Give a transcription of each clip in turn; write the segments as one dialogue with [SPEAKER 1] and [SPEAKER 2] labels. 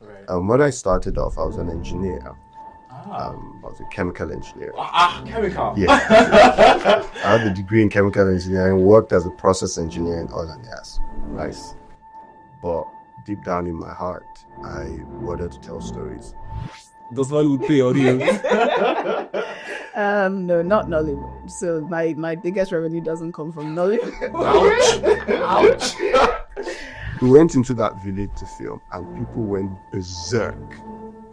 [SPEAKER 1] Right.
[SPEAKER 2] When I started off, I was an engineer.
[SPEAKER 1] Ah.
[SPEAKER 2] I was a chemical engineer.
[SPEAKER 1] Chemical.
[SPEAKER 2] Yeah. I had a degree in chemical engineering, worked as a process engineer in oil and gas. Nice. But deep down in my heart, I wanted to tell stories.
[SPEAKER 3] Does Nollywood pay audience?
[SPEAKER 4] No, not Nollywood. So my biggest revenue doesn't come from Nollywood.
[SPEAKER 2] Ouch! We went into that village to film, and people went berserk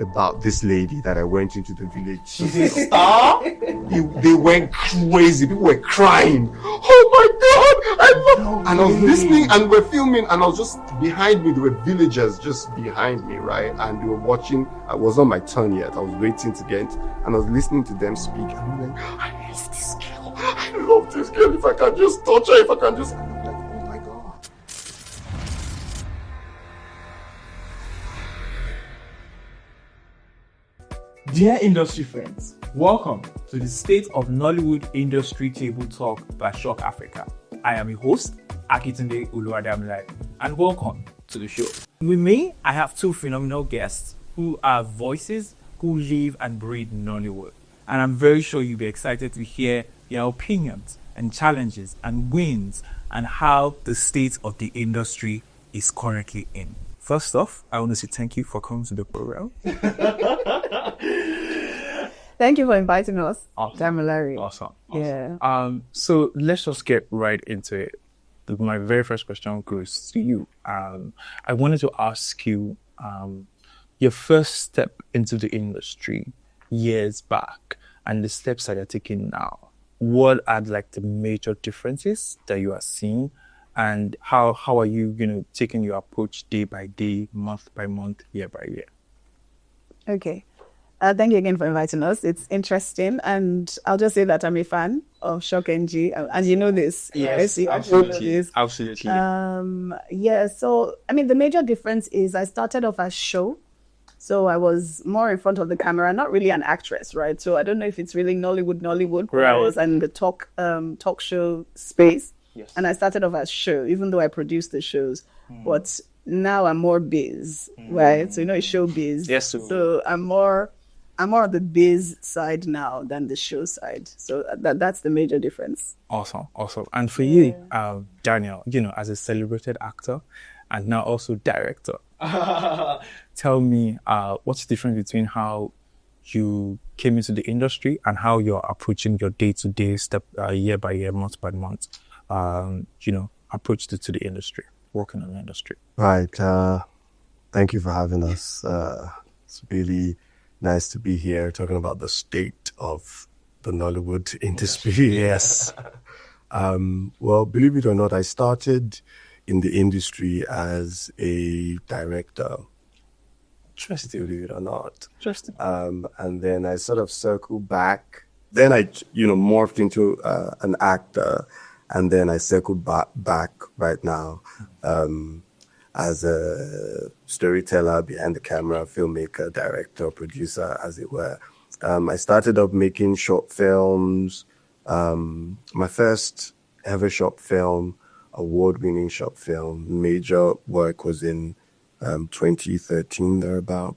[SPEAKER 2] about this lady that I went into the village.
[SPEAKER 1] She's a star.
[SPEAKER 2] They went crazy. People were crying. Oh my God! I love. And I was listening, and we're filming, and I was just behind me. There were villagers just behind me, right? And they were watching. I was on my turn yet. I was waiting to get, and I was listening to them speak. And I'm like, I miss this girl. I love this girl. If I can just touch her, if I can just. And I'm like, oh my God.
[SPEAKER 3] Dear industry friends, welcome to the State of Nollywood Industry Table Talk by Shock Africa. I am your host, Akintunde Damilare, and welcome to the show. With me, I have two phenomenal guests who are voices who live and breathe Nollywood. And I'm very sure you'll be excited to hear their opinions and challenges and wins and how the state of the industry is currently in. First off, I want to say thank you for coming to the program.
[SPEAKER 4] Thank you for inviting us.
[SPEAKER 3] Awesome.
[SPEAKER 4] Damilare.
[SPEAKER 3] Awesome.
[SPEAKER 4] Yeah.
[SPEAKER 3] So let's just get right into it. My very first question goes to you. I wanted to ask you your first step into the industry years back and the steps that you're taking now. What are like the major differences that you are seeing, and how are you taking your approach day by day, month by month, year by year?
[SPEAKER 4] Okay. Thank you again for inviting us. It's interesting, and I'll just say that I'm a fan of Shock NG, and you know this.
[SPEAKER 3] Yes,
[SPEAKER 4] right?
[SPEAKER 3] absolutely. Absolutely.
[SPEAKER 4] Yeah. So I mean, the major difference is I started off as show. So I was more in front of the camera, not really an actress, right? So I don't know if it's really Nollywood, but I was in the talk show space.
[SPEAKER 3] Yes.
[SPEAKER 4] And I started off as show, even though I produced the shows. But now I'm more biz, right? So it's show biz.
[SPEAKER 3] Yes.
[SPEAKER 4] So I'm more on the biz side now than the show side. So that's the major difference.
[SPEAKER 3] Awesome. And for you, Daniel, as a celebrated actor and now also director, tell me what's the difference between how you came into the industry and how you're approaching your day-to-day step, year by year, month by month, approach to the industry, working in the industry.
[SPEAKER 2] Right. Thank you for having us. It's really nice to be here talking about the state of the Nollywood industry. Yes. Well, believe it or not, I started in the industry as a director. Interesting, believe it or not.
[SPEAKER 3] Interesting.
[SPEAKER 2] And then I sort of circled back. Then I, morphed into an actor. And then I circled back right now as a storyteller behind the camera, filmmaker, director, producer, as it were. I started up making short films. My first ever short film, award-winning short film, major work was in 2013, thereabout.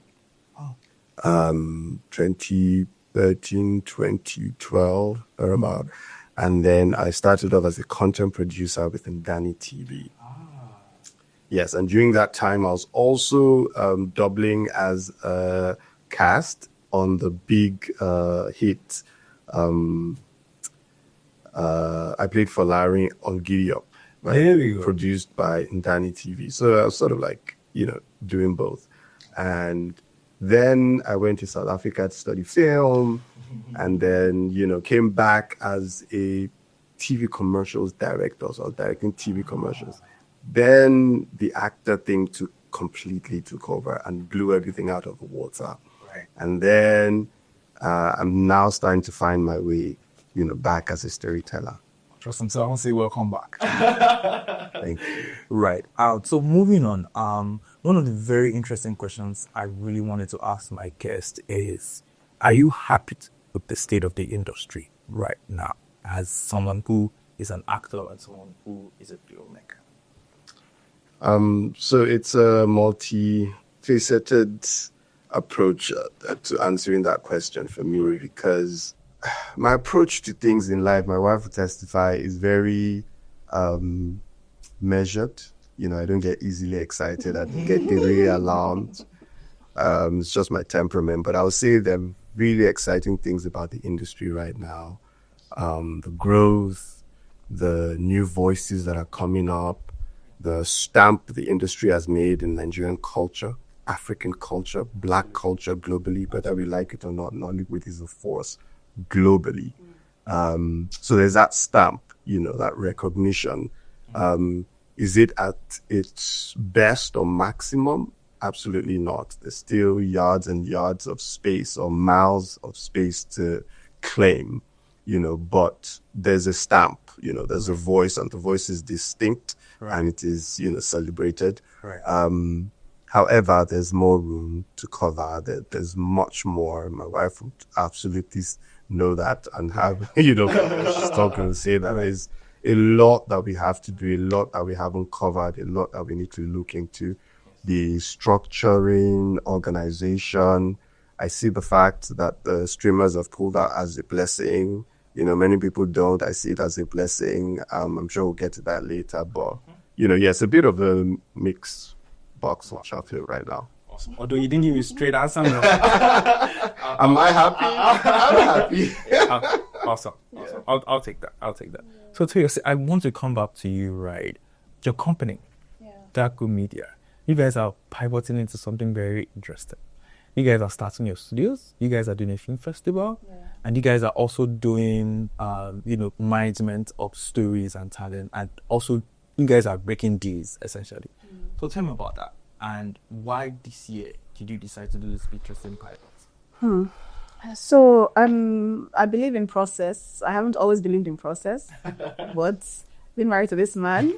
[SPEAKER 3] Oh.
[SPEAKER 2] 2013, 2012, thereabout. And then I started off as a content producer within Danny TV. Yes, and during that time, I was also doubling as a cast on the big hit. I played for Larry on Giddy Up, right?
[SPEAKER 3] There we go.
[SPEAKER 2] Produced by Danny TV. So I was sort of like, doing both. And then I went to South Africa to study film, and then, came back as a TV commercials director. So I was directing TV commercials. Then the actor thing completely took over and blew everything out of the water.
[SPEAKER 3] Right.
[SPEAKER 2] And then I'm now starting to find my way, back as a storyteller.
[SPEAKER 3] Trust me, so I want to say welcome back.
[SPEAKER 2] Thank you.
[SPEAKER 3] Right. So moving on, one of the very interesting questions I really wanted to ask my guest is, are you happy with the state of the industry right now as someone who is an actor and someone who is a filmmaker?
[SPEAKER 2] So it's a multi-faceted multifaceted approach to answering that question for me, because my approach to things in life, my wife will testify, is very measured. I don't get easily excited. I don't get really alarmed. It's just my temperament. But I would say there are really exciting things about the industry right now. The growth, the new voices that are coming up, the stamp the industry has made in Nigerian culture, African culture, Black culture globally, whether we like it or not. Nollywood is a force globally. So there's that stamp, that recognition. Is it at its best or maximum? Absolutely not. There's still yards and yards of space, or miles of space to claim, but there's a stamp, there's a voice, and the voice is distinct, and it is, celebrated. However, there's more room to cover. There's much more. My wife would absolutely know that and have, she's talking to say that there's a lot that we have to do, a lot that we haven't covered, a lot that we need to look into. The structuring, organization. I see the fact that the streamers have pulled out as a blessing. Many people don't. I see it as a blessing. I'm sure we'll get to that later. But, it's a bit of a mixed box watch out here right now.
[SPEAKER 3] Awesome. Although you didn't give me a straight answer. No.
[SPEAKER 2] Am I happy? I'm happy.
[SPEAKER 3] Awesome. I'll take that. So Toyosi, I want to come back to you, right? Your company, Darko Media, you guys are pivoting into something very interesting. You guys are starting your studios. You guys are doing a film festival, and you guys are also doing, management of stories and talent, and also you guys are breaking deals essentially. So tell me about that, and why this year did you decide to do this interesting pilot?
[SPEAKER 4] So I believe in process. I haven't always believed in process, but been married to this man.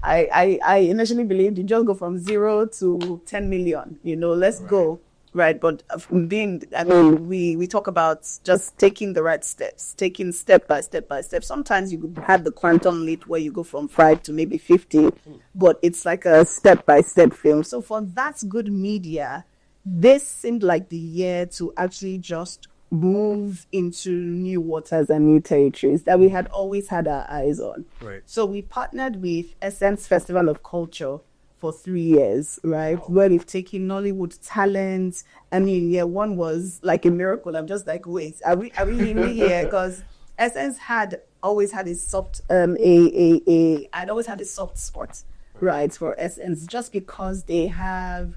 [SPEAKER 4] I initially believed you just go from 0 to 10 million, let's go. Right. But we talk about just taking the right steps, taking step by step. Sometimes you have the quantum leap where you go from 5 to maybe 50, but it's like a step by step film. So for That's Good Media, this seemed like the year to actually just move into new waters and new territories that we had always had our eyes on.
[SPEAKER 3] Right.
[SPEAKER 4] So we partnered with Essence Festival of Culture for 3 years, right? Wow. Where we've taken Nollywood talent. One was like a miracle. I'm just like, wait, are we really here? Because Essence had always had a soft, I'd always had a soft spot, right, for Essence, just because they have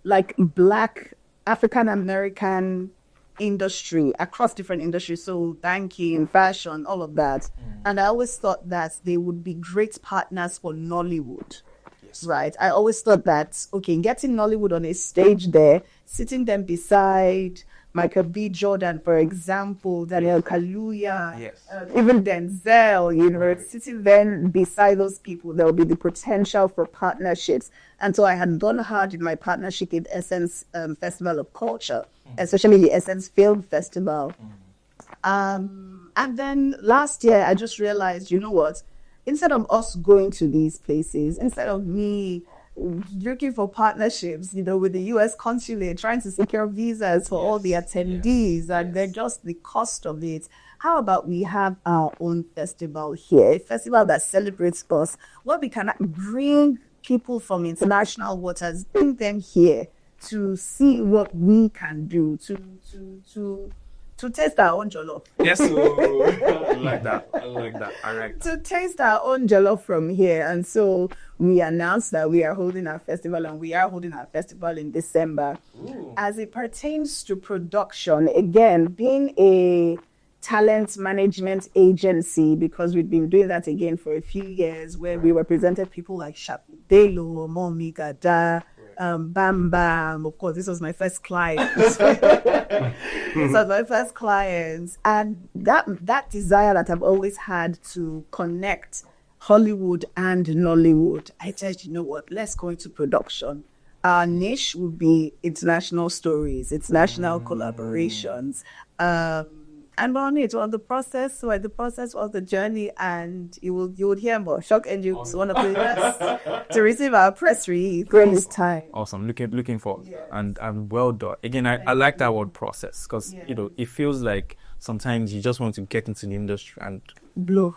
[SPEAKER 4] like Black African American industry across different industries, so banking, fashion, all of that. And I always thought that they would be great partners for Nollywood. Right. I always thought that, getting Nollywood on a stage there, sitting them beside Michael B. Jordan, for example, Daniel Kaluuya, even Denzel, sitting then beside those people, there will be the potential for partnerships. And so I had done hard in my partnership with Essence Festival of Culture, especially the Essence Film Festival. And then last year, I just realized, instead of us going to these places, instead of me looking for partnerships, with the U.S. consulate, trying to secure visas for all the attendees, and then just the cost of it, how about we have our own festival here, a festival that celebrates us, where we can bring people from international waters, bring them here to see what we can do, to taste our own jollof.
[SPEAKER 3] Yes, I like that. All right.
[SPEAKER 4] To taste our own jollof from here. And so we announced that we are holding our festival, and we are holding our festival in December. Ooh. As it pertains to production, again, being a talent management agency, because we've been doing that again for a few years, where we represented people like Shapudelo, Momi Gada, Bam Bam. Of course, this was my first client. And that desire that I've always had to connect Hollywood and Nollywood, I said, let's go into production. Our niche would be international stories, international collaborations. And we're on it. We're on the process. We're in the process of the journey, and you would hear more. Shock Engine is one of the first to receive our press release during this time.
[SPEAKER 3] Awesome. Looking forward. And well done. Again, I like that word process because it feels like sometimes you just want to get into the industry and
[SPEAKER 4] Blow.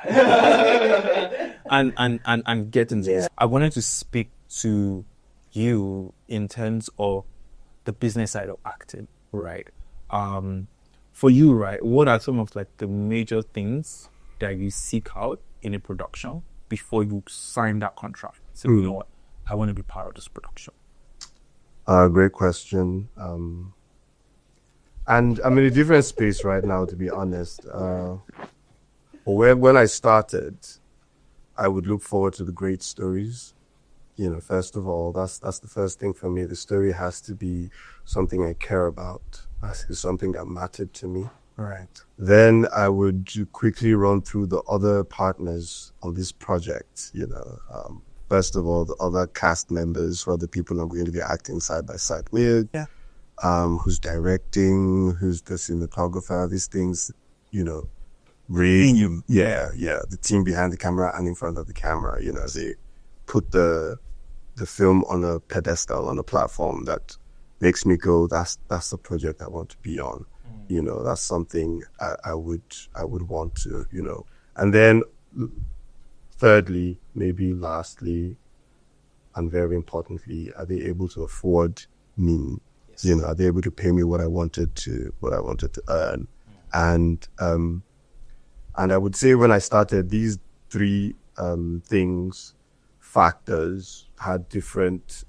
[SPEAKER 3] and get into this. I wanted to speak to you in terms of the business side of acting, right? For you, right, what are some of like the major things that you seek out in a production before you sign that contract? So you know what, I want to be part of this production.
[SPEAKER 2] Great question. And I'm in a different space right now, to be honest. When I started, I would look forward to the great stories. First of all, that's the first thing for me. The story has to be something I care about. Has to be something that mattered to me.
[SPEAKER 3] Right.
[SPEAKER 2] Then I would quickly run through the other partners on this project. First of all, the other cast members, who are the people I'm going to be acting side by side with. Yeah. Who's directing, who's the cinematographer, these things, really, the team behind the camera and in front of the camera, as they put the film on a pedestal, on a platform that makes me go, that's the project I want to be on. That's something I would want to, And then thirdly, maybe lastly, and very importantly, are they able to afford me? Yes. Are they able to pay me what I wanted to earn? And I would say when I started, these three factors had different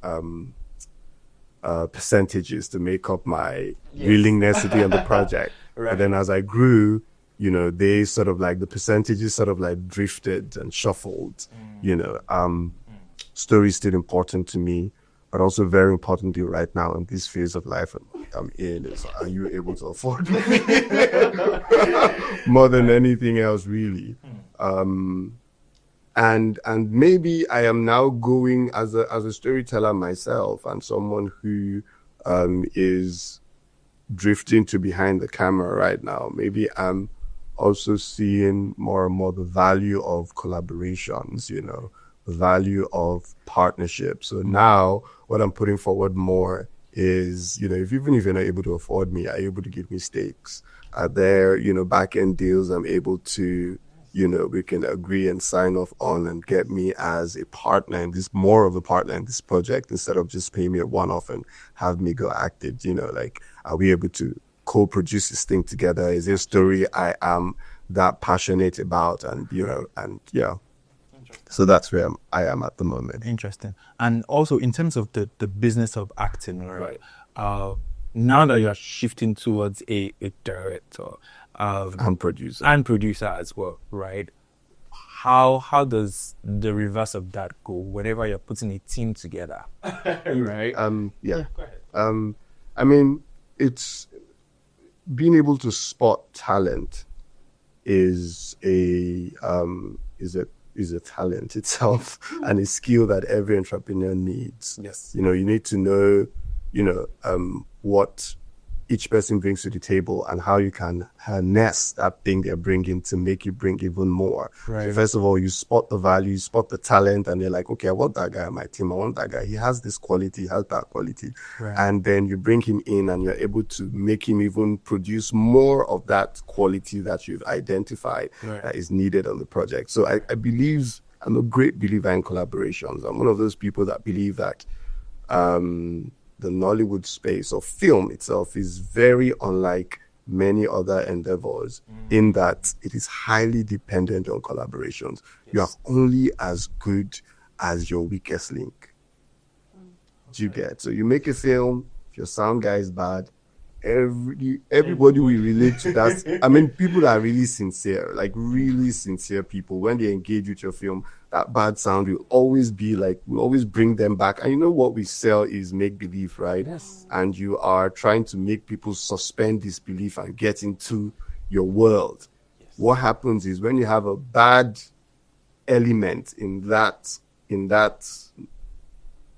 [SPEAKER 2] percentages to make up my willingness to be on the project. Right. And then as I grew, they sort of like the percentages sort of like drifted and shuffled. Story is still important to me, but also very importantly right now in this phase of life I'm in is, are you able to afford me? More than anything else, really. And maybe I am now going as a storyteller myself and someone who is drifting to behind the camera right now. Maybe I'm also seeing more and more the value of collaborations, the value of partnerships. So now what I'm putting forward more is, even if you're not able to afford me, are you able to give me stakes? Are there, back-end deals I'm able to, we can agree and sign off on and get me as a partner more of a partner in this project instead of just paying me a one-off and have me go active, are we able to co-produce this thing together? Is there a story I am that passionate about? And, So that's where I am at the moment.
[SPEAKER 3] Interesting. And also in terms of the business of acting, right? Now that you're shifting towards a director
[SPEAKER 2] and producer
[SPEAKER 3] as well, right? How does the reverse of that go whenever you're putting a team together? Right?
[SPEAKER 2] Go ahead. I mean, it's being able to spot talent is a talent itself and a skill that every entrepreneur needs.
[SPEAKER 3] Yes.
[SPEAKER 2] You need to know, what each person brings to the table and how you can harness that thing they're bringing to make you bring even more.
[SPEAKER 3] Right.
[SPEAKER 2] So first of all, you spot the value, you spot the talent, and they're like, okay, I want that guy on my team. I want that guy. He has this quality, he has that quality.
[SPEAKER 3] Right.
[SPEAKER 2] And then you bring him in and you're able to make him even produce more of that quality that you've identified that is needed on the project. So I believe, I'm a great believer in collaborations. I'm one of those people that believe that the Nollywood space or film itself is very unlike many other endeavors in that it is highly dependent on collaborations. Yes. You are only as good as your weakest link. Do you get? So you make a film, if your sound guy is bad, everybody will relate to that. I mean, people that are really sincere, like really sincere people, when they engage with your film, that bad sound will always be like, will always bring them back. And what we sell is make-believe, right?
[SPEAKER 3] Yes.
[SPEAKER 2] And you are trying to make people suspend disbelief and get into your world. Yes. What happens is when you have a bad element in that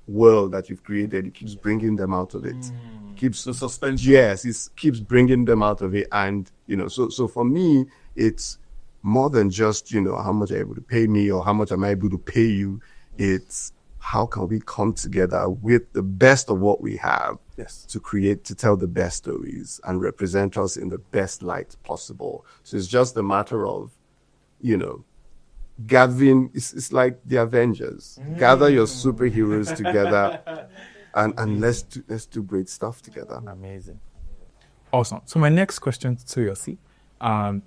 [SPEAKER 2] world that you've created, it keeps bringing them out of it. Keeps
[SPEAKER 3] the suspension.
[SPEAKER 2] Yes, it keeps bringing them out of it, and So for me, it's more than just, how much are you able to pay me or how much am I able to pay you. It's how can we come together with the best of what we have to tell the best stories and represent us in the best light possible. So it's just a matter of, gathering. It's like the Avengers. Gather your superheroes together and let's do great stuff together.
[SPEAKER 3] Amazing. Awesome. So my next question to Toyosi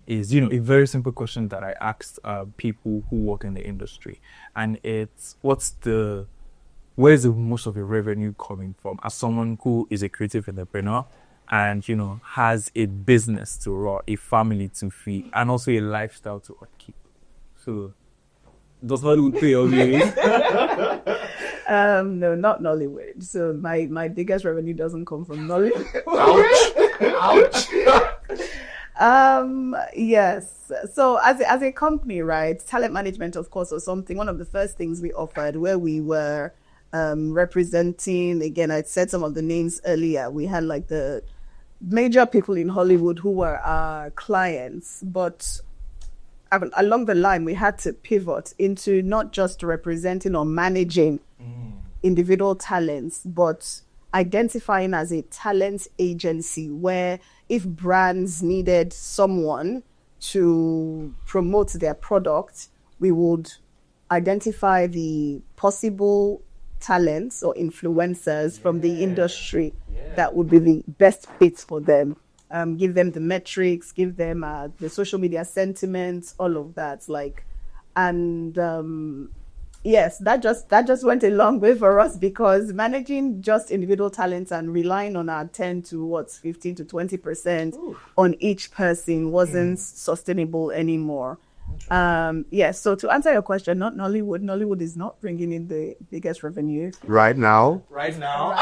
[SPEAKER 3] is, a very simple question that I asked people who work in the industry. And it's, where is the most of your revenue coming from as someone who is a creative entrepreneur and, has a business to run, a family to feed, and also a lifestyle to upkeep? So, does Nollywood pay your bills?
[SPEAKER 4] No, not Nollywood. So my biggest revenue doesn't come from Nollywood.
[SPEAKER 2] Ouch.
[SPEAKER 4] Yes. So as a company, right, talent management, of course, was one of the first things we offered, where we were representing, again, I said some of the names earlier. We had like the major people in Hollywood who were our clients, but along the line, we had to pivot into not just representing or managing individual talents, but identifying as a talent agency where if brands needed someone to promote their product, we would identify the possible talents or influencers from the industry that would be the best fit for them. Give them the metrics, give them the social media sentiments, all of that. Yes, that just went a long way for us, because managing just individual talents and relying on our 10 to 15 to 20% on each person wasn't sustainable anymore. So to answer your question, not Nollywood. Nollywood is not bringing in the biggest revenue
[SPEAKER 2] Right now.
[SPEAKER 1] Right now.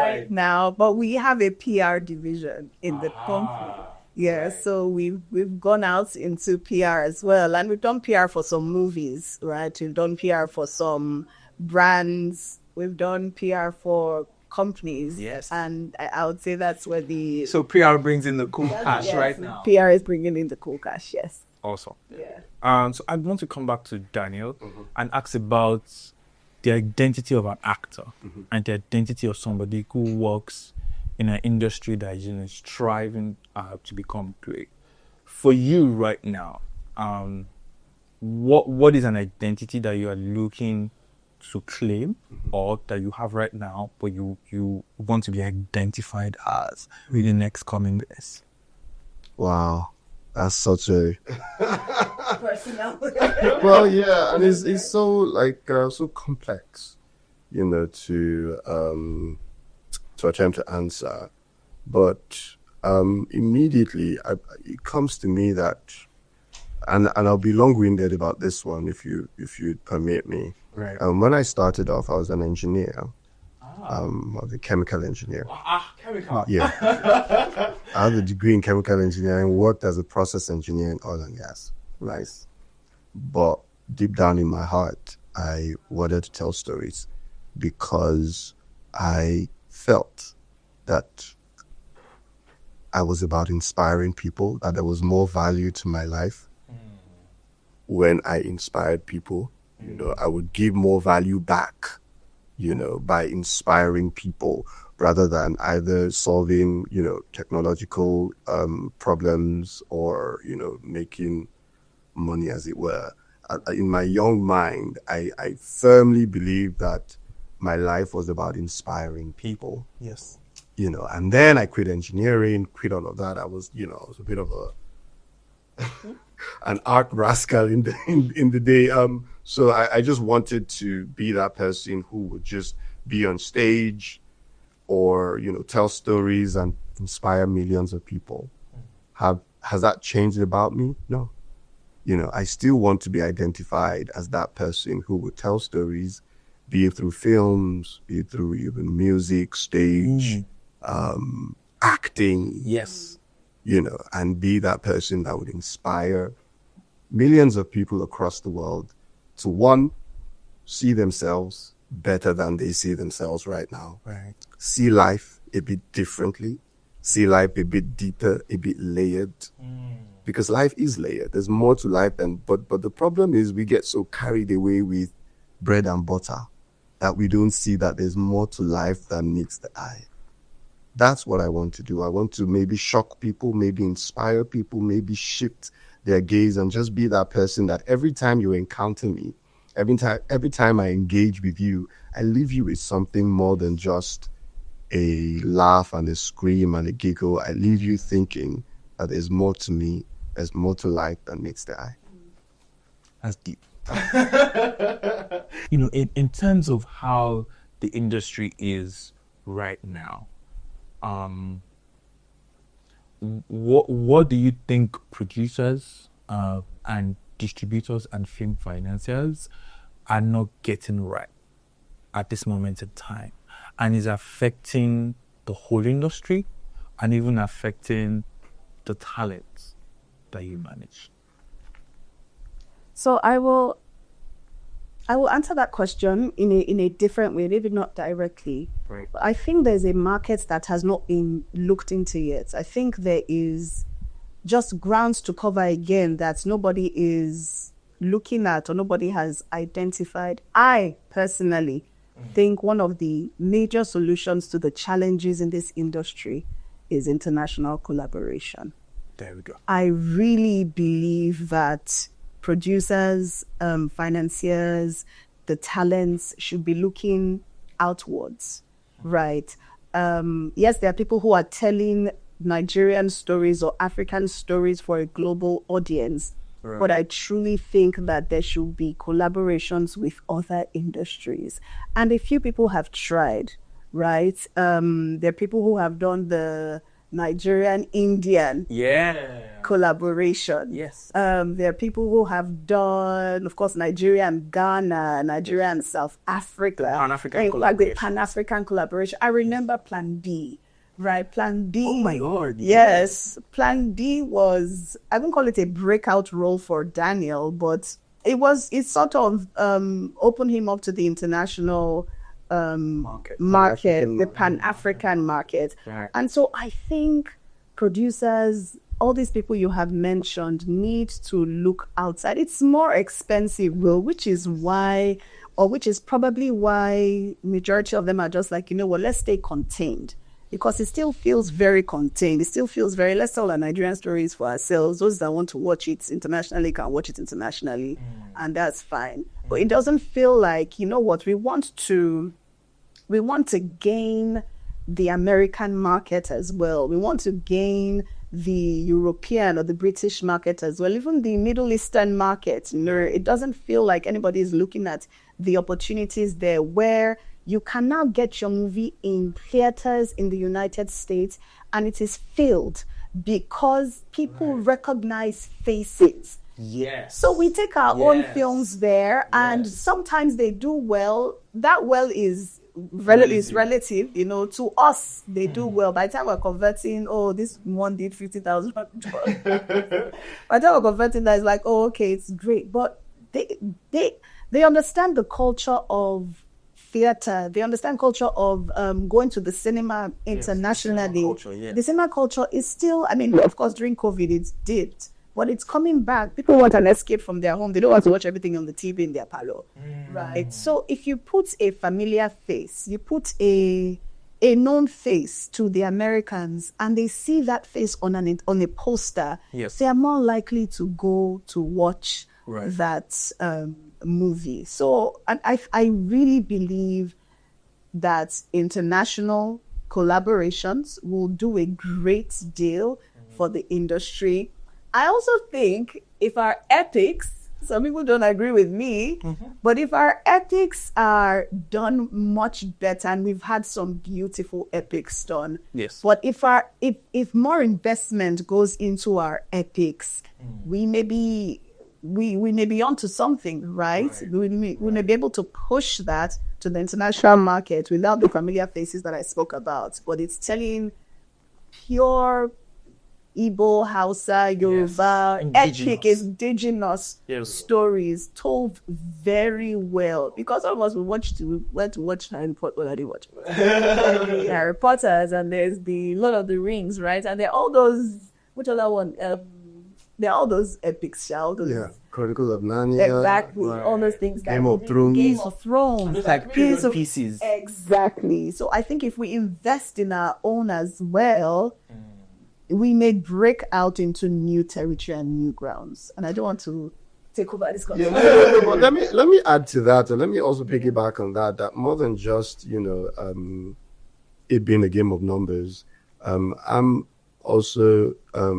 [SPEAKER 4] right now, but we have a PR division in the company. So we've gone out into PR as well, and we've done PR for some movies, right? We've done PR for some brands. We've done PR for companies.
[SPEAKER 3] Yes.
[SPEAKER 4] And I would say that's where
[SPEAKER 3] So PR brings in the cool cash right now.
[SPEAKER 4] PR is bringing in the cool cash, yes.
[SPEAKER 3] Awesome.
[SPEAKER 4] Yeah.
[SPEAKER 3] So I want to come back to Daniel and ask about the identity of an actor and the identity of somebody who works in an industry that is striving to become great. For you right now, what is an identity that you are looking to claim or that you have right now, but you want to be identified as in the next coming years?
[SPEAKER 2] Wow. That's such a
[SPEAKER 4] Personal.
[SPEAKER 2] well, yeah, and it's so so complex, to attempt to answer. But immediately it comes to me that, and I'll be long-winded about this one if you permit me.
[SPEAKER 3] Right.
[SPEAKER 2] When I started off, I was an engineer. I was a chemical engineer.
[SPEAKER 1] Chemical.
[SPEAKER 2] Yeah. I had a degree in chemical engineering, worked as a process engineer in oil and gas. Nice. But deep down in my heart, I wanted to tell stories because I felt that I was about inspiring people, that there was more value to my life when I inspired people. I would give more value back, by inspiring people rather than either solving, technological problems or, making money, as it were. In my young mind, I firmly believed that my life was about inspiring people.
[SPEAKER 3] Yes.
[SPEAKER 2] And then I quit engineering, quit all of that. I was a bit of an art rascal in the day. So I just wanted to be that person who would just be on stage or, tell stories and inspire millions of people. Has that changed about me? No. I still want to be identified as that person who would tell stories, be it through films, be it through even music, stage, acting.
[SPEAKER 3] Yes.
[SPEAKER 2] And be that person that would inspire millions of people across the world to, one, see themselves better than they see themselves right now.
[SPEAKER 3] Right.
[SPEAKER 2] See life a bit differently, see life a bit deeper, a bit layered. Because life is layered. There's more to life but the problem is we get so carried away with bread and butter that we don't see that there's more to life than meets the eye. That's what I want to do. I want to maybe shock people, maybe inspire people, maybe shift their gaze and just be that person that every time you encounter me, every time I engage with you, I leave you with something more than just a laugh and a scream and a giggle. I leave you thinking that there's more to me, there's more to life than meets the eye.
[SPEAKER 3] That's deep. In terms of how the industry is right now, what do you think producers and distributors and film financiers are not getting right at this moment in time, and is affecting the whole industry and even affecting the talents that you manage?
[SPEAKER 4] So I will answer that question in a different way, maybe not directly.
[SPEAKER 3] Right.
[SPEAKER 4] But I think there's a market that has not been looked into yet. I think there is just grounds to cover again that nobody is looking at or nobody has identified. I personally think one of the major solutions to the challenges in this industry is international collaboration.
[SPEAKER 3] There we go.
[SPEAKER 4] I really believe that producers, financiers, the talents should be looking outwards, right? Yes, there are people who are telling Nigerian stories or African stories for a global audience,
[SPEAKER 3] Right.
[SPEAKER 4] but I truly think that there should be collaborations with other industries. And a few people have tried, right? There are people who have done the Nigerian-Indian collaboration.
[SPEAKER 3] Yes.
[SPEAKER 4] There are people who have done, of course, Nigeria and Ghana, Nigeria and South Africa.
[SPEAKER 3] Pan-African
[SPEAKER 4] Like the
[SPEAKER 3] collaboration.
[SPEAKER 4] Pan-African collaboration. I remember Plan D, right? Plan D.
[SPEAKER 3] Oh my God.
[SPEAKER 4] Yes. Plan D was, I wouldn't call it a breakout role for Daniel, but it sort of opened him up to the international market, the Pan-African market.
[SPEAKER 3] Right.
[SPEAKER 4] And so I think producers, all these people you have mentioned, need to look outside. It's more expensive, Will, which is probably why majority of them are just like, let's stay contained. Because it still feels very contained. It still feels very, let's tell our Nigerian stories for ourselves. Those that want to watch it internationally can watch it internationally, and that's fine. But it doesn't feel like, what, we want to gain the American market as well. We want to gain the European or the British market as well, even the Middle Eastern market. It doesn't feel like anybody is looking at the opportunities there where you can now get your movie in theaters in the United States and it is filled because people recognize faces.
[SPEAKER 3] Yes.
[SPEAKER 4] So we take our own films there and sometimes they do well. That well is relative, to us, they do well. By the time we're converting, this one did 50,000. By the time we're converting that, it's like, okay, it's great. But they understand the culture of theater. They understand culture of going to the cinema internationally. The cinema culture is still, of course, during COVID, it's dipped. But it's coming back. People want an escape from their home. They don't want to watch everything on the TV in their parlor, right? So if you put a familiar face, you put a known face to the Americans, and they see that face on a poster, they are more likely to go to watch that movie. So I really believe that international collaborations will do a great deal for the industry. I also think if our ethics, some people don't agree with me, but if our ethics are done much better, and we've had some beautiful epics done, but if more investment goes into our ethics, we may be onto something, right? We may be able to push that to the international market without the familiar faces that I spoke about, but it's telling pure Igbo, Hausa, Yoruba, ethnic, indigenous stories told very well. Because all of us went to watch Harry Potter. What did you watch? Harry Potter's, and there's the Lord of the Rings, right? And there are all those. Which other one? There are all those epics,
[SPEAKER 2] Chronicles of Narnia.
[SPEAKER 4] Exactly. All those things.
[SPEAKER 2] Game of Thrones.
[SPEAKER 4] Game of Thrones.
[SPEAKER 3] Those like period pieces.
[SPEAKER 4] Exactly. So I think if we invest in our own as well, we may break out into new territory and new grounds. And I don't want to take over this conversation.
[SPEAKER 2] But let me add to that, and let me also piggyback on that. That more than just it being a game of numbers, I'm also a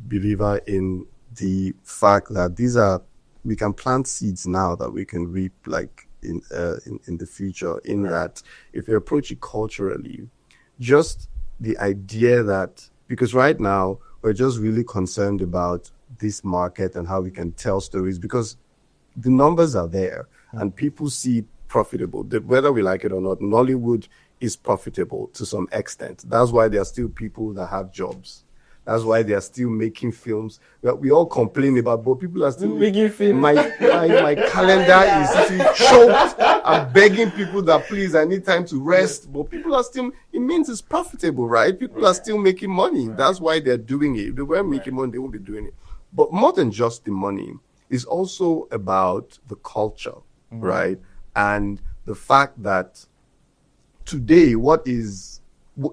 [SPEAKER 2] believer in the fact that we can plant seeds now that we can reap like in the future. In that, if you approach it culturally, just the idea that, because right now we're just really concerned about this market and how we can tell stories, because the numbers are there and people see it profitable. Whether we like it or not, Nollywood is profitable to some extent. That's why there are still people that have jobs. That's why they are still making films that we all complain about, but people are still making films. My calendar is choked. I'm begging people that please, I need time to rest. But people are still, it means it's profitable, right? People are still making money. That's why they're doing it. If they weren't making money, they won't be doing it. But more than just the money, it's also about the culture, right? And the fact that today,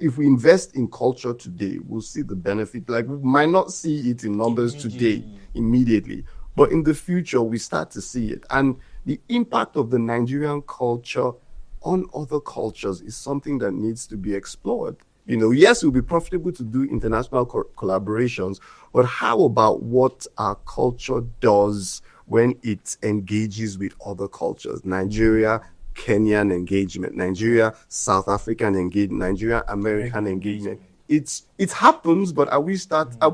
[SPEAKER 2] if we invest in culture today, we'll see the benefit. Like, we might not see it in numbers today, immediately, but in the future, we start to see it. And the impact of the Nigerian culture on other cultures is something that needs to be explored. Yes, it will be profitable to do international collaborations, but how about what our culture does when it engages with other cultures? Nigeria, Kenyan engagement, Nigeria, South African engagement, Nigeria, American engagement. It happens, but are we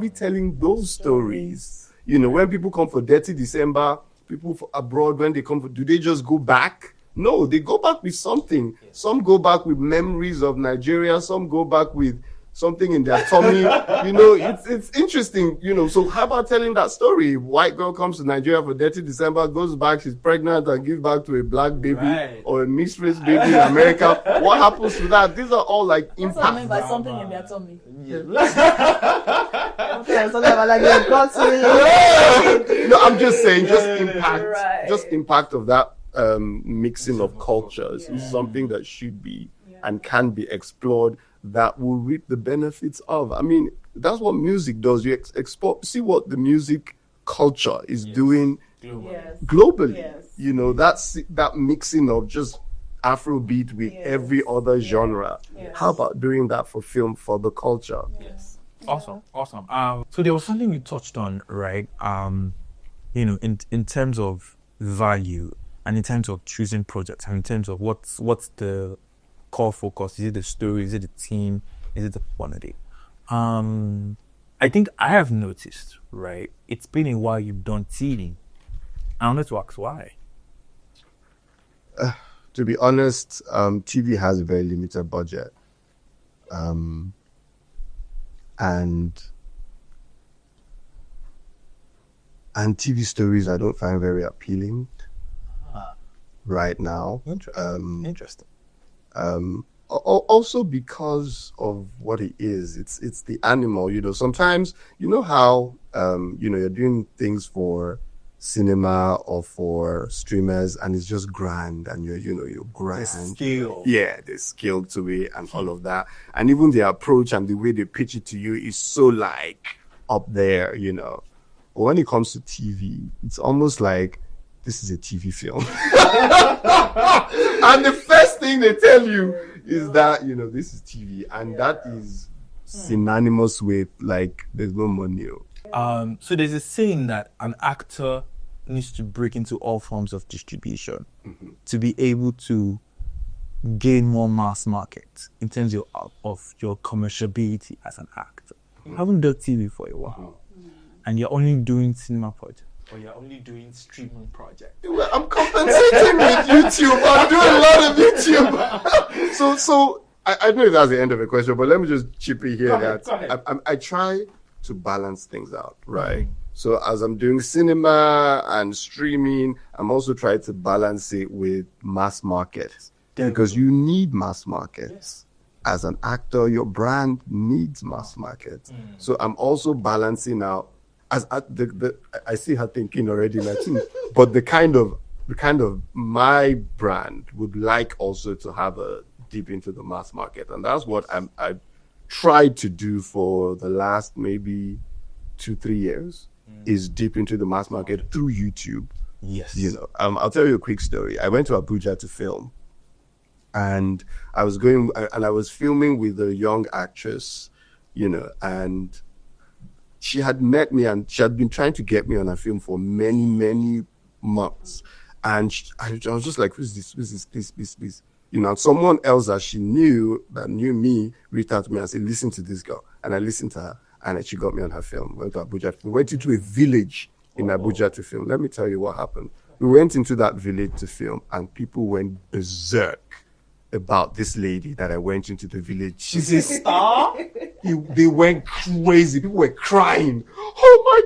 [SPEAKER 2] telling those stories? When people come for Dirty December, people abroad, when they come do they just go back? No, they go back with something. Some go back with memories of Nigeria. Some go back with something in their tummy. It's interesting, so how about telling that story? White girl comes to Nigeria for Dirty December, goes back, she's pregnant and gives back to a black baby or a mixed race baby in America. What happens to that? These are all like impact.
[SPEAKER 4] What I mean by something in their tummy?
[SPEAKER 2] No, I'm just saying, just impact of that mixing of cultures is something that should be and can be explored, that will reap the benefits of. I mean, that's what music does. You see what the music culture is doing globally. That's that mixing of just Afrobeat with every other genre. How about doing that for film, for the culture?
[SPEAKER 3] Awesome. So there was something you touched on, right? In terms of value and in terms of choosing projects and in terms of what's the core focus. Is it the story? Is it the team? Is it the quantity? I think I have noticed, right? It's been a while you've done TV. I wanted to ask why.
[SPEAKER 2] To be honest, TV has a very limited budget. And TV stories I don't find very appealing right now.
[SPEAKER 3] Interesting.
[SPEAKER 2] Also because of what it is. It's the animal, sometimes, how, you're doing things for cinema or for streamers and it's just grand and you're grand.
[SPEAKER 3] Skill.
[SPEAKER 2] Yeah, there's skill to it and all of that. And even the approach and the way they pitch it to you is so like up there, But when it comes to TV, it's almost like this is a TV film. And the first thing they tell you is that, this is TV. And that is synonymous with, like, there's no money.
[SPEAKER 3] So there's a saying that an actor needs to break into all forms of distribution to be able to gain more mass market in terms of your commerciability as an actor. You haven't done TV for a while. And you're only doing cinema projects. Or you're only doing streaming projects.
[SPEAKER 2] Well, I'm compensating with YouTube. I'm doing a lot of YouTube. So I know that's the end of the question, but let me just chip in here
[SPEAKER 3] Go ahead.
[SPEAKER 2] I try to balance things out, right? So as I'm doing cinema and streaming, I'm also trying to balance it with mass markets because you need mass markets. As an actor, your brand needs mass markets. So I'm also balancing out. I see her thinking already, but the kind of my brand would like also to have a deep into the mass market, and that's what I've tried to do for the last maybe 2-3 years. Is deep into the mass market through YouTube.
[SPEAKER 3] Yes.
[SPEAKER 2] I'll tell you a quick story. I went to Abuja to film, and I was filming with a young actress, and she had met me and she had been trying to get me on a film for many, many months. And I was just like, who's this? Please. Someone else that she knew, that knew me, reached out to me and said, listen to this girl. And I listened to her. And she got me on her film. Went to Abuja. We went into a village in Abuja to film. Let me tell you what happened. We went into that village to film, and people went berserk about this lady that I went into the village. She's a star. They went crazy. People were crying. Oh my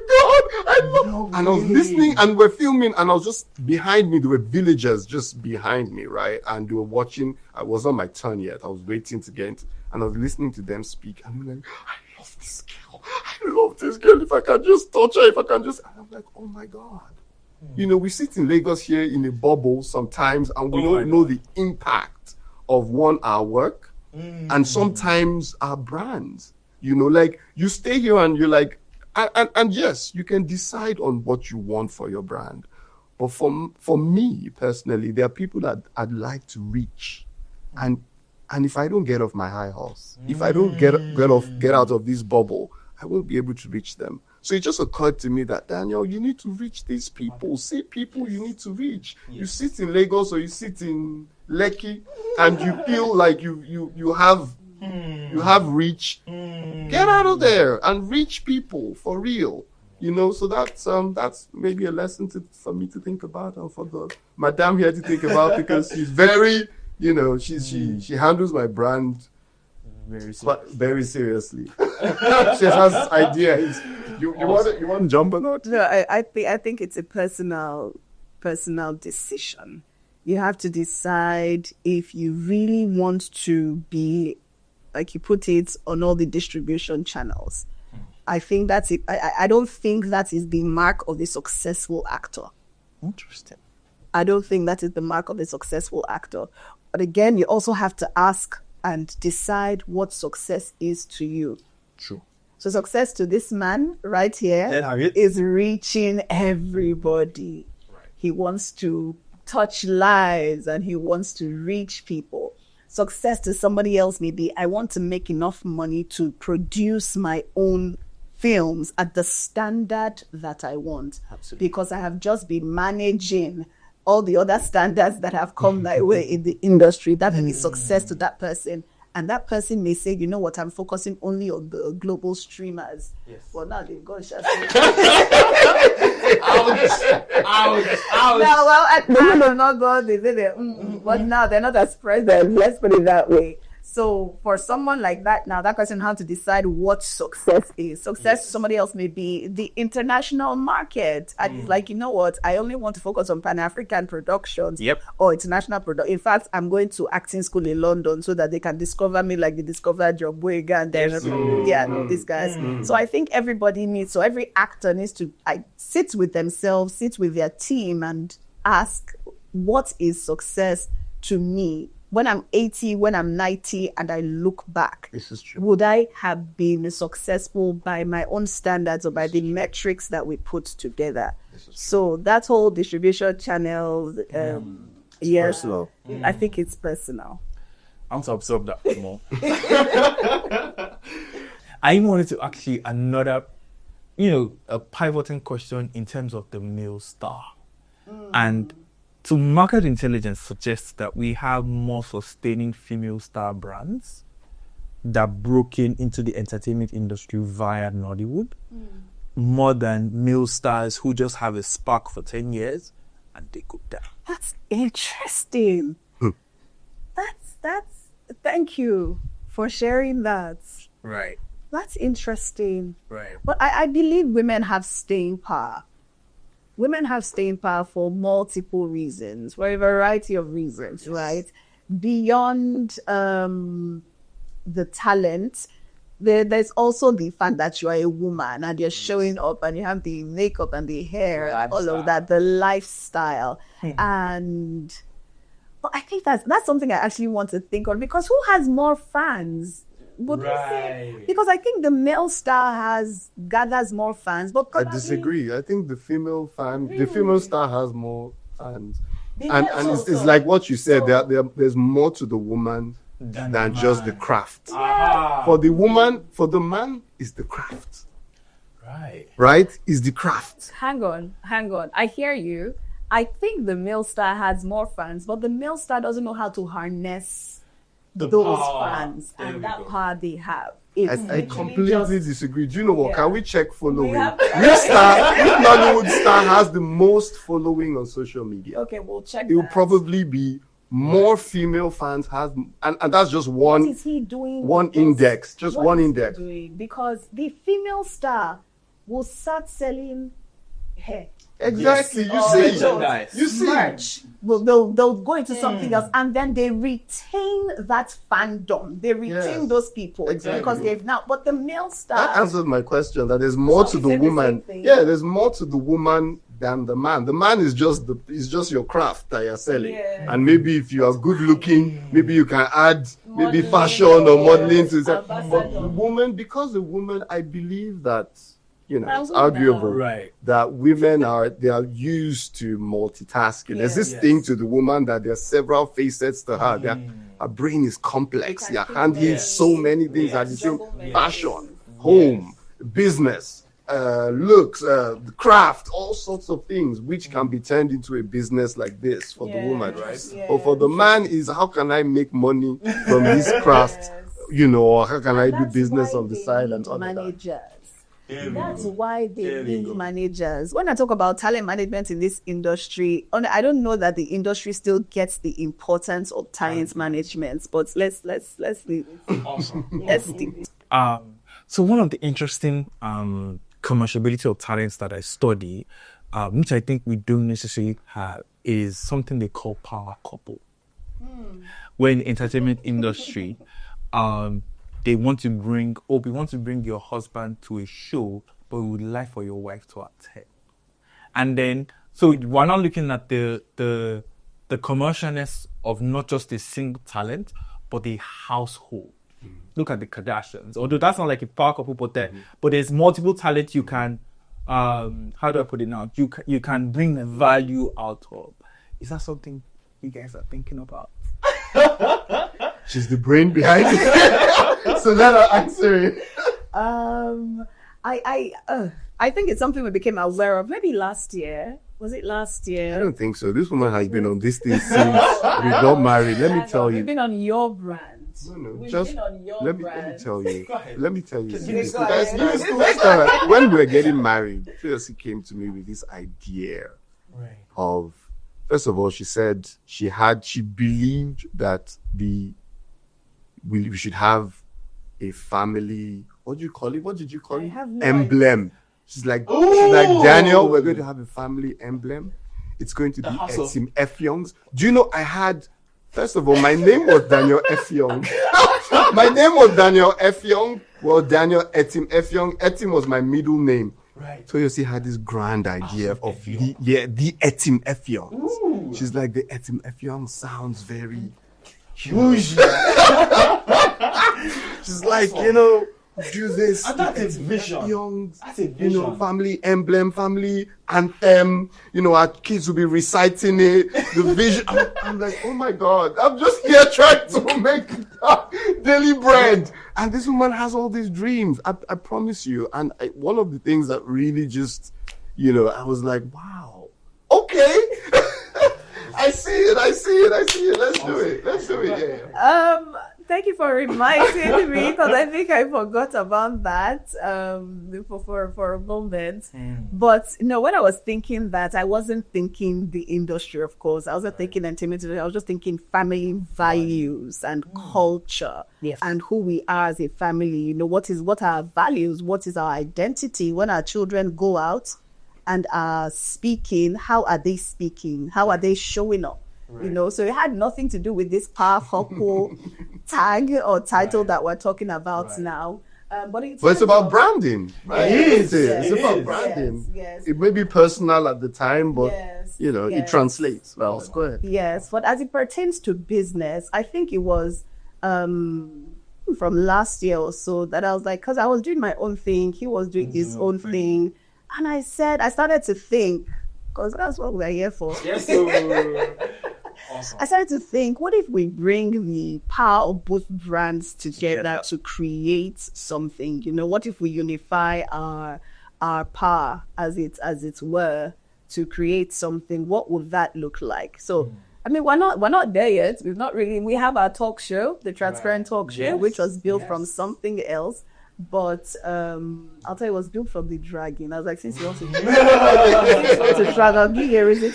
[SPEAKER 2] God! And I was listening, and we're filming, and I was just behind me. There were villagers just behind me, right? And they were watching. I was on my turn yet. I was waiting to get into, and I was listening to them speak, and I'm like, I love this girl. I love this girl. If I can just touch her, and I'm like, oh my God. We sit in Lagos here in a bubble sometimes, and we don't know the impact of our work and sometimes our brands. Like you stay here and you're like, and yes, you can decide on what you want for your brand. But for me personally, there are people that I'd like to reach. And if I don't get off my high horse, if I don't get out of this bubble, I won't be able to reach them. So it just occurred to me that, Daniel, you need to reach these people. See people you need to reach. Yes. You sit in Lagos or you sit in Lekki and you feel like you have reach. Get out of there and reach people for real. So that's maybe a lesson for me to think about, and for the madam here to think about, because she's very, she handles my brand very seriously. She has ideas. You want to jump or not?
[SPEAKER 4] No, I think it's a personal decision. You have to decide if you really want to be, like you put it, on all the distribution channels. I think that's it. I don't think that is the mark of the successful actor.
[SPEAKER 3] Interesting.
[SPEAKER 4] I don't think that is the mark of the successful actor. But again, you also have to ask and decide what success is to you.
[SPEAKER 3] True.
[SPEAKER 4] So success to this man right here is reaching everybody. Right. He wants to touch lives and he wants to reach people. Success to somebody else may be, I want to make enough money to produce my own films at the standard that I want. Absolutely. Because I have just been managing all the other standards that have come my way in the industry. That may be success to that person. And that person may say, you know what, I'm focusing only on the global streamers. Yes. Well, now they've gone shut ouch. Now, well, at the end of not God, they say but now they're not as present. Let's put it that way. So for someone like that, now that person has to decide what success is. Success to somebody else may be the international market. And it's like, you know what, I only want to focus on Pan-African productions or international production. In fact, I'm going to acting school in London so that they can discover me like they discovered Job Boyega and these guys. So I think every actor needs to sit with themselves, sit with their team and ask, what is success to me? When I'm 80, when I'm 90, and I look back,
[SPEAKER 2] this is true.
[SPEAKER 4] Would I have been successful by my own standards or by the metrics that we put together? So that whole distribution channel,
[SPEAKER 2] personal.
[SPEAKER 4] I think it's personal.
[SPEAKER 3] I want to absorb that more. I wanted to actually another, a pivoting question in terms of the male star. And so market intelligence suggests that we have more sustaining female star brands that broke into the entertainment industry via Nollywood, more than male stars who just have a spark for 10 years and they go down.
[SPEAKER 4] That's interesting. That's thank you for sharing that.
[SPEAKER 3] Right.
[SPEAKER 4] That's interesting.
[SPEAKER 3] Right.
[SPEAKER 4] But I believe women have staying power. Women have staying power for multiple reasons, for a variety of reasons, right? Beyond the talent, there's also the fact that you are a woman and you're showing up and you have the makeup and the hair, and all of that, the lifestyle. And but I think that's something I actually want to think on, because who has more fans? Would we say? Because I think the male star gathers more fans, but
[SPEAKER 2] I disagree. I think the female star has more fans. And it's like what you said, there's more to the woman than just the craft. For the man, is the craft. Right? Is the craft.
[SPEAKER 4] Hang on. I hear you. I think the male star has more fans, but the male star doesn't know how to harness those fans and that power they have.
[SPEAKER 2] I completely disagree. Do you know what? Can we check following? Which Nollywood star has the most following on social media?
[SPEAKER 4] Okay, we'll check.
[SPEAKER 2] It will probably be more female fans and that's just one.
[SPEAKER 4] What is he doing?
[SPEAKER 2] One index, just one index.
[SPEAKER 4] Because the female star will start selling hair.
[SPEAKER 2] Exactly. You see.
[SPEAKER 4] Merch. Well, they'll go into something else, and then they retain that fandom. They retain those people because they've now. But the male star.
[SPEAKER 2] That answers my question. That there's more to the woman. There's more to the woman than the man. The man is just your craft that you're selling. And maybe if you are good looking, maybe you can add maybe fashion or modeling to that. But the woman, I believe that. It's arguable that women are used to multitasking. There's this thing to the woman that there are several facets to her. Her brain is complex. You're handling so many things at the same time. Fashion, home, business, looks, the craft, all sorts of things which can be turned into a business like this for the woman, right? Or for the man is how can I make money from this craft, or how can I do business on the side and all that.
[SPEAKER 4] That's why they need managers. When I talk about talent management in this industry, I don't know that the industry still gets the importance of talent management. But let's leave it.
[SPEAKER 3] Awesome.
[SPEAKER 4] Let's leave it.
[SPEAKER 3] So one of the interesting commerciability of talents that I study, which I think we don't necessarily have, is something they call power couple. When in entertainment industry, we want to bring your husband to a show, but we would like for your wife to attend. And then, so we're not looking at the commercialness of not just a single talent, but the household. Look at the Kardashians. Although that's not like a power couple, but there's multiple talents you can, how do I put it now? You can bring the value out of. Is that something you guys are thinking about?
[SPEAKER 2] She's the brain behind it. So let her answer it.
[SPEAKER 4] I think it's something we became aware of maybe last year. Was it last year?
[SPEAKER 2] I don't think so. This woman has been on this thing since we got married. Let me tell you.
[SPEAKER 4] We've been on your brand.
[SPEAKER 2] No, just let me tell you. Let me tell you.
[SPEAKER 4] Ahead.
[SPEAKER 2] When we were getting married, Toyosi came to me with this idea of, first of all, she said she believed that we should have a family. What do you call it? What did you call it? Emblem. She's like Daniel, we're going to have a family emblem. It's going to be Etim-Effiongs. Do you know first of all, my name was Daniel Effiong. My name was Daniel Effiong. Well, Daniel Etim-Effiong. Etim was my middle name. Right. Toyosi had this grand idea of the Etim-Effiongs. She's like, the Etim-Effiong sounds very huge. She's like, do this.
[SPEAKER 1] That's a vision.
[SPEAKER 2] That's a vision. Family emblem, family anthem. Our kids will be reciting it. The vision. I'm like, oh my God, I'm just here trying to make daily bread. And this woman has all these dreams. I promise you. And one of the things that really just, I was like, wow, okay. I see it. Let's do it. Yeah.
[SPEAKER 4] Thank you for reminding me, because I think I forgot about that for a moment. But no, when I was thinking that, I wasn't thinking the industry, of course. I wasn't thinking entertainment. I was just thinking family values and culture, and who we are as a family. What are our values? What is our identity? When our children go out and are speaking, how are they speaking? How are they showing up? Right. So it had nothing to do with this power couple tag or title that we're talking about now. But
[SPEAKER 2] it's about branding, right?
[SPEAKER 4] Yes,
[SPEAKER 2] it's about branding. Yes. It may be personal at the time, but it translates. Well, go ahead.
[SPEAKER 4] Yes, but as it pertains to business, I think it was from last year or so that I was like, because I was doing my own thing, he was doing his own thing, and I started to think, because that's what we're here for. Yes, awesome. I started to think, what if we bring the power of both brands together to create something? What if we unify our power, as it were, to create something? What would that look like? So, I mean, we're not there yet. We have our talk show, the Transparent Talk Show, which was built from something else. But I'll tell you, it was built from the dragging. I was like, since you want to drag, I'll give you a reason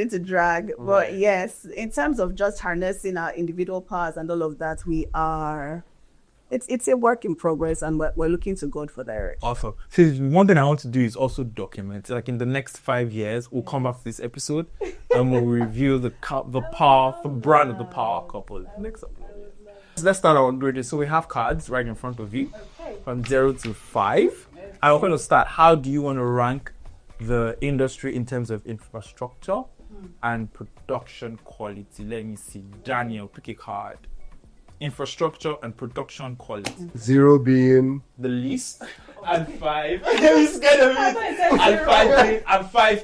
[SPEAKER 4] to drag. Right. But yes, in terms of just harnessing our individual powers and all of that, it's a work in progress, and we're looking to God for direction.
[SPEAKER 3] Awesome. So one thing I want to do is also document. Like in the next 5 years, we'll come back to this episode and we'll review the brand of the power couple. Next up. Let's start our grading. So we have cards right in front of you, from 0 to 5. I'm going to start. How do you want to rank the industry in terms of infrastructure and production quality? Let me see. Daniel, pick a card. Infrastructure and production quality.
[SPEAKER 2] 0 being
[SPEAKER 3] the least, and 5. You're scared of it.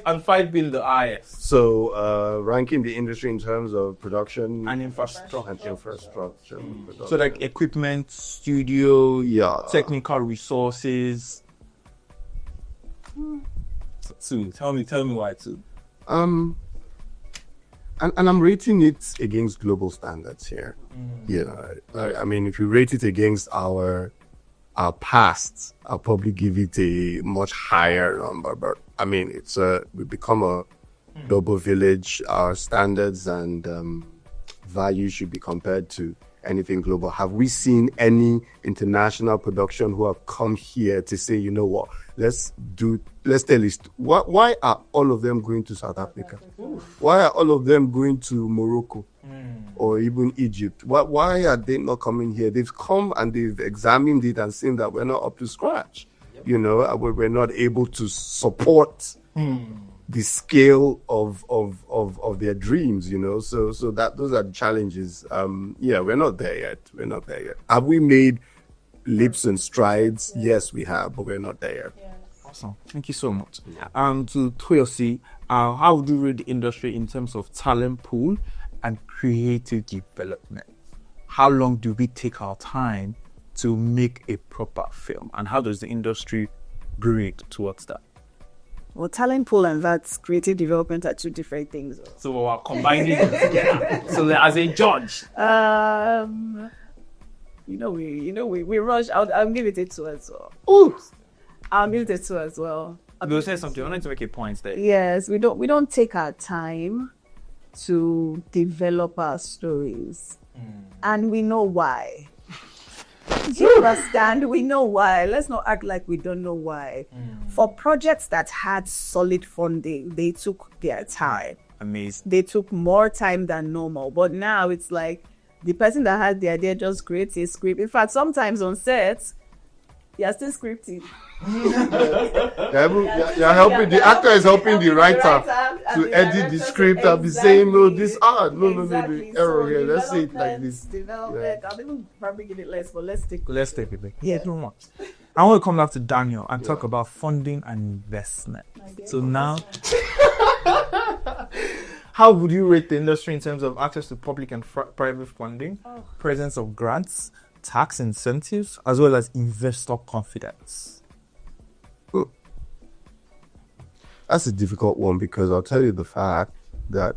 [SPEAKER 3] And 5 being the highest.
[SPEAKER 2] So ranking the industry in terms of production
[SPEAKER 3] and infrastructure.
[SPEAKER 2] Production.
[SPEAKER 3] So like equipment, studio, technical resources. 2. Tell me why 2.
[SPEAKER 2] And I'm rating it against global standards here. I mean, if you rate it against our past, I'll probably give it a much higher number. But I mean, we've become a global village. Our standards and values should be compared to anything global. Have we seen any international production who have come here to say, you know what, let's tell this. Why are all of them going to South Africa? Why are all of them going to Morocco or even Egypt? Why are they not coming here? They've come and they've examined it and seen that we're not up to scratch. We're not able to support the scale of their dreams, so that those are the challenges. We're not there yet. Have we made leaps and strides? Yes, we have, but we're not there yet.
[SPEAKER 3] Awesome. Thank you so much. To Toyosi, how would you rate the industry in terms of talent pool and creative development? How long do we take our time to make a proper film, and how does the industry grade towards that?
[SPEAKER 4] Well, talent pool and that's creative development are two different things.
[SPEAKER 3] So we're combining them together. So as a judge, we rush out. I'll give it a 2 as well. Oops.
[SPEAKER 4] I'll give it a 2 as well.
[SPEAKER 3] We'll say something. I wanted to make a point there.
[SPEAKER 4] Yes, we don't take our time to develop our stories, and we know why. Do you understand? We know why. Let's not act like we don't know why. For projects that had solid funding, they took their time.
[SPEAKER 3] Amazing.
[SPEAKER 4] They took more time than normal. But now it's like the person that had the idea just creates a script. In fact, sometimes on sets, you're still scripting.
[SPEAKER 2] You're helping. The actor is helping the writer to edit the script and be saying, no, this art. No, the error here. Let's say it like this.
[SPEAKER 4] Development. I'll even probably give it less, but let's take
[SPEAKER 3] it. Yeah, too much. I want to come back to Daniel and talk about funding and investment. So now, how would you rate the industry in terms of access to public and private funding, presence of grants, tax incentives, as well as investor confidence?
[SPEAKER 2] That's a difficult one, because I'll tell you the fact, that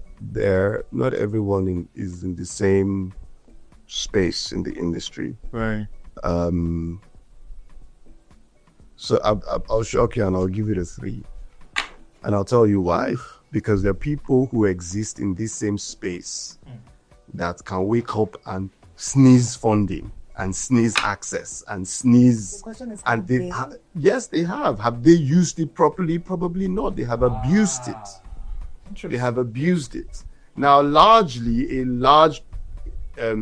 [SPEAKER 2] not everyone is in the same space in the industry.
[SPEAKER 3] Right.
[SPEAKER 2] So I'll shock you and I'll give it a 3. And I'll tell you why. Because there are people who exist in this same space that can wake up and sneeze funding and sneeze access and sneeze.
[SPEAKER 4] The question is,
[SPEAKER 2] And yes, they have. Have they used it properly? Probably not. They have abused it. They have abused it. Now, largely, a large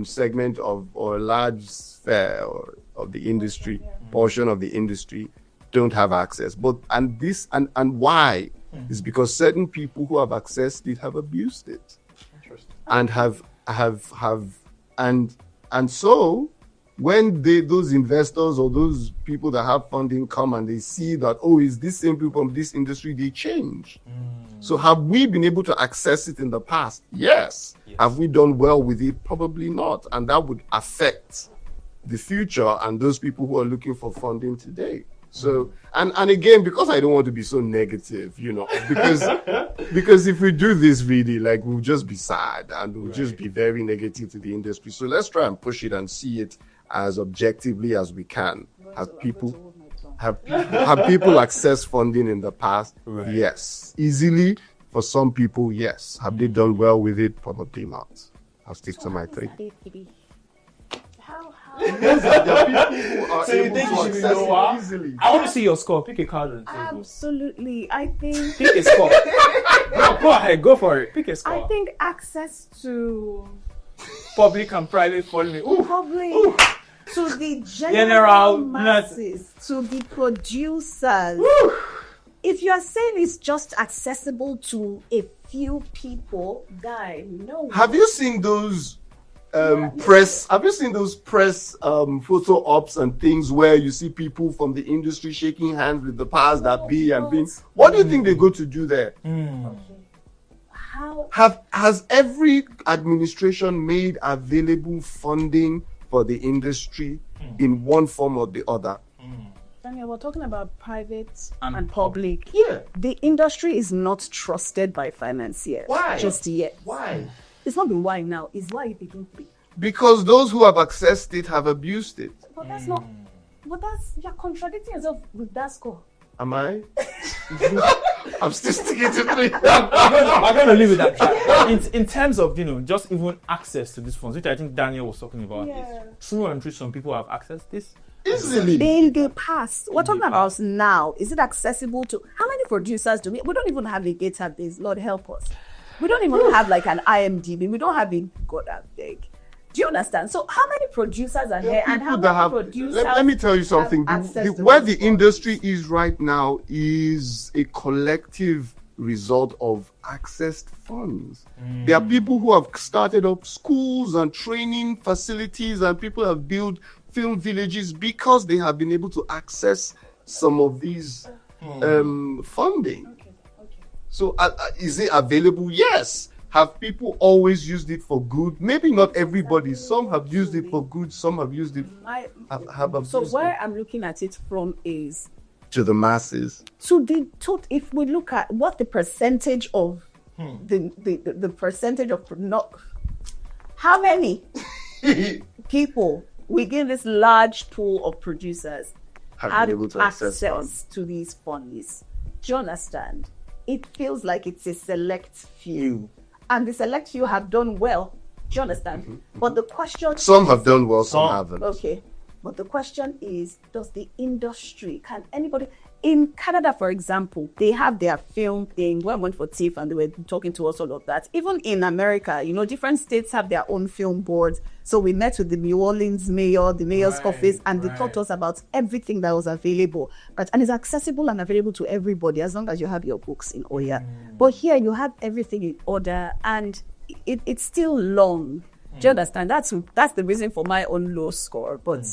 [SPEAKER 2] segment or a large sphere of the industry, portion of the industry, don't have access. But and why is because certain people who have accessed it have abused it, and and so when those investors or those people that have funding come and they see that, oh, it's this same people from this industry, they change. So have we been able to access it in the past? Yes. Have we done well with it? Probably not. And that would affect the future and those people who are looking for funding today. So, and again, because I don't want to be so negative, because if we do this really, like, we'll just be sad and we'll just be very negative to the industry. So let's try and push it and see it as objectively as we can. Have people access funding in the past? Right. Yes. Easily for some people, yes. Have they done well with it? Probably not. I'll stick to my 3.
[SPEAKER 4] How?
[SPEAKER 2] There are people who are
[SPEAKER 3] So you
[SPEAKER 2] able
[SPEAKER 3] think
[SPEAKER 2] to
[SPEAKER 3] you should be
[SPEAKER 2] access
[SPEAKER 3] lower?
[SPEAKER 2] it easily.
[SPEAKER 3] I want to see your score. Pick a card and table.
[SPEAKER 4] Absolutely. I think
[SPEAKER 3] Pick a score. Go ahead. Go for it. Pick a score.
[SPEAKER 4] I think access to
[SPEAKER 3] Public and private funding. Ooh.
[SPEAKER 4] probably
[SPEAKER 3] Ooh.
[SPEAKER 4] to the
[SPEAKER 3] General
[SPEAKER 4] general masses, to the producers.
[SPEAKER 3] Woo.
[SPEAKER 4] If you are saying it's just accessible to a few people, guy, no.
[SPEAKER 2] Have you seen those press? Have you seen those press photo ops and things where you see people from the industry shaking hands with the powers that be and being? What do you think they go to do there?
[SPEAKER 4] How?
[SPEAKER 2] Has every administration made available funding for the industry in one form or the other?
[SPEAKER 4] Daniel, we're talking about private
[SPEAKER 3] And
[SPEAKER 4] and public.
[SPEAKER 2] Yeah.
[SPEAKER 4] The industry is not trusted by financiers.
[SPEAKER 2] Why?
[SPEAKER 4] Just yet.
[SPEAKER 2] Why?
[SPEAKER 4] It's not been why now. It's why it begins to be.
[SPEAKER 2] Because those who have accessed it have abused it.
[SPEAKER 4] But that's not. But you're contradicting yourself with that score.
[SPEAKER 2] Am I? I'm still sticking to 3.
[SPEAKER 3] I'm going to leave it at that. In terms of, just even access to these funds, which I think Daniel was talking about.
[SPEAKER 4] Yeah.
[SPEAKER 3] True and true, some people have access to this.
[SPEAKER 2] Easily.
[SPEAKER 4] In the past, we're talking about now. Is it accessible to how many producers do we? We don't even have a database. Lord help us. We don't even have like an IMDb. We don't have a God I beg. Do you understand? So how many producers are here and how many producers?
[SPEAKER 2] Let me tell you something. Where the industry is right now is a collective result of accessed funds. There are people who have started up schools and training facilities, and people have built film villages because they have been able to access some of these funding.
[SPEAKER 4] Okay.
[SPEAKER 2] So is it available? Yes. Have people always used it for good? Maybe not everybody. Some have used it for good. Some have used it. Have abused
[SPEAKER 4] So where
[SPEAKER 2] it.
[SPEAKER 4] I'm looking at it from is
[SPEAKER 2] To the masses.
[SPEAKER 4] if we look at what the percentage of the percentage of not how many people within this large pool of producers
[SPEAKER 2] Have
[SPEAKER 4] had
[SPEAKER 2] been able to access funds.
[SPEAKER 4] to these funds. Do you understand? It feels like it's a select few. And the select few have done well. Do you understand? But the question
[SPEAKER 2] Some have done well, some haven't.
[SPEAKER 4] Okay. But the question is, does the industry, can anybody, in Canada, for example, they have their film thing. When I went for TIFF and they were talking to us all of that. Even in America, different states have their own film boards. So we met with the New Orleans mayor, the mayor's office, and they taught us about everything that was available. And it's accessible and available to everybody as long as you have your books in order. But here you have everything in order and it's still long. Do you understand? That's the reason for my own low score. But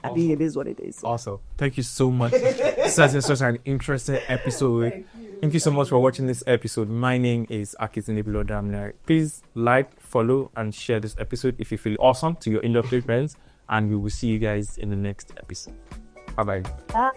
[SPEAKER 4] I mean, it is what it is.
[SPEAKER 3] Awesome. Thank you so much. This has been such an interesting episode. Thank you so much for watching this episode. My name is Akintunde Damilare. Please like, follow, and share this episode if you feel awesome to your industry friends. And we will see you guys in the next episode. Bye-bye.
[SPEAKER 4] Bye.